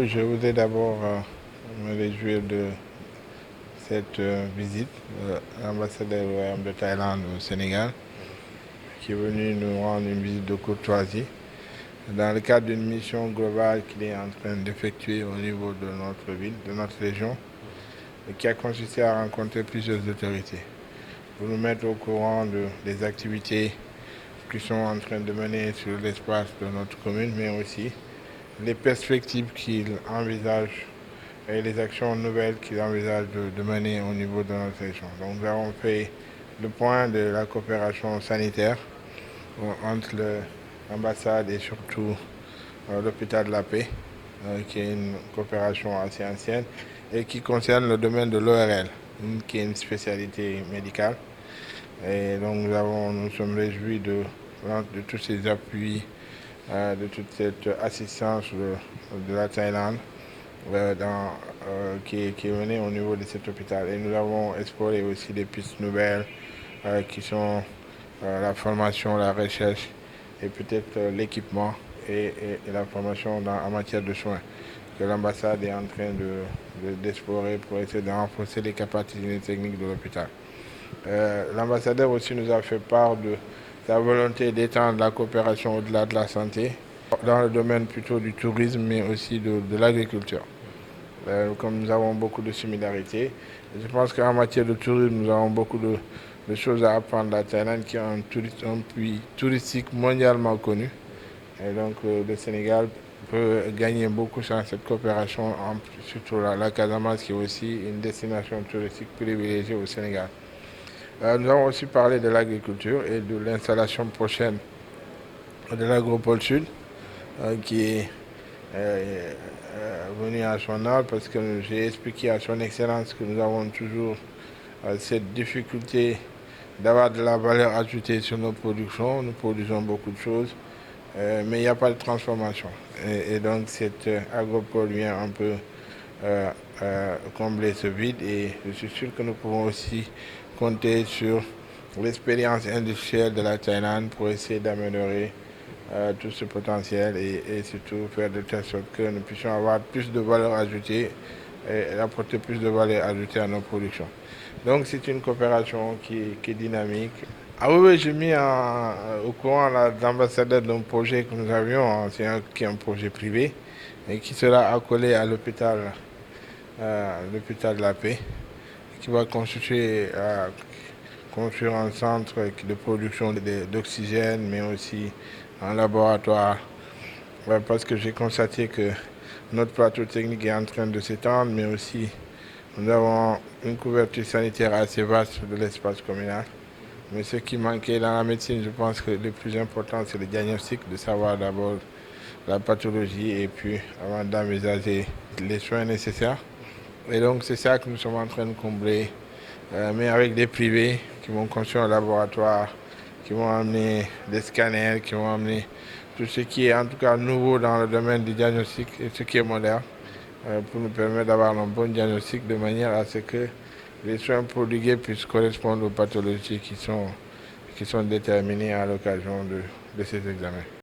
Oui, je voudrais d'abord me réjouir de cette visite de l'ambassadeur du Royaume de Thaïlande au Sénégal, qui est venu nous rendre une visite de courtoisie dans le cadre d'une mission globale qu'il est en train d'effectuer au niveau de notre ville, de notre région, et qui a consisté à rencontrer plusieurs autorités pour nous mettre au courant des activités qui sont en train de mener sur l'espace de notre commune, mais aussi les perspectives qu'il envisage et les actions nouvelles qu'il envisage de mener au niveau de notre région. Donc nous avons fait le point de la coopération sanitaire entre l'ambassade et surtout l'hôpital de la Paix, qui est une coopération assez ancienne et qui concerne le domaine de l'ORL, qui est une spécialité médicale. Et donc nous sommes réjouis de tous ces appuis, de toute cette assistance de la Thaïlande qui est menée au niveau de cet hôpital. Et nous avons exploré aussi des pistes nouvelles qui sont la formation, la recherche et peut-être l'équipement et la formation en matière de soins que l'ambassade est en train d'explorer pour essayer de renforcer les capacités techniques de l'hôpital. L'ambassadeur aussi nous a fait part de sa volonté d'étendre la coopération au-delà de la santé, dans le domaine plutôt du tourisme, mais aussi de l'agriculture. Comme nous avons beaucoup de similarités, je pense qu'en matière de tourisme, nous avons beaucoup de choses à apprendre de la Thaïlande, qui est un pays touristique mondialement connu. Et donc le Sénégal peut gagner beaucoup sur cette coopération, surtout la Casamance, qui est aussi une destination touristique privilégiée au Sénégal. Nous avons aussi parlé de l'agriculture et de l'installation prochaine de l'Agropole Sud, qui est venu à son heure, parce que j'ai expliqué à son Excellence que nous avons toujours cette difficulté d'avoir de la valeur ajoutée sur nos productions. Nous produisons beaucoup de choses, mais il n'y a pas de transformation. Et donc cet agropole vient un peu combler ce vide, et je suis sûr que nous pouvons aussi compter sur l'expérience industrielle de la Thaïlande pour essayer d'améliorer tout ce potentiel et surtout faire de telle sorte que nous puissions avoir plus de valeur ajoutée et apporter plus de valeur ajoutée à nos productions. Donc c'est une coopération qui est dynamique. Ah oui, j'ai mis au courant l'ambassadeur d'un projet que nous avions, qui est un projet privé, et qui sera accolé à l'hôpital de la Paix, qui va construire un centre de production d'oxygène, mais aussi un laboratoire, parce que j'ai constaté que notre plateau technique est en train de s'étendre, mais aussi nous avons une couverture sanitaire assez vaste de l'espace communal. Mais ce qui manquait dans la médecine, je pense que le plus important, c'est le diagnostic, de savoir d'abord la pathologie et puis avant d'envisager les soins nécessaires. Et donc c'est ça que nous sommes en train de combler, mais avec des privés qui vont construire un laboratoire, qui vont amener des scanners, qui vont amener tout ce qui est en tout cas nouveau dans le domaine du diagnostic et ce qui est moderne, pour nous permettre d'avoir un bon diagnostic de manière à ce que les soins prodigués puissent correspondre aux pathologies qui sont déterminées à l'occasion de ces examens.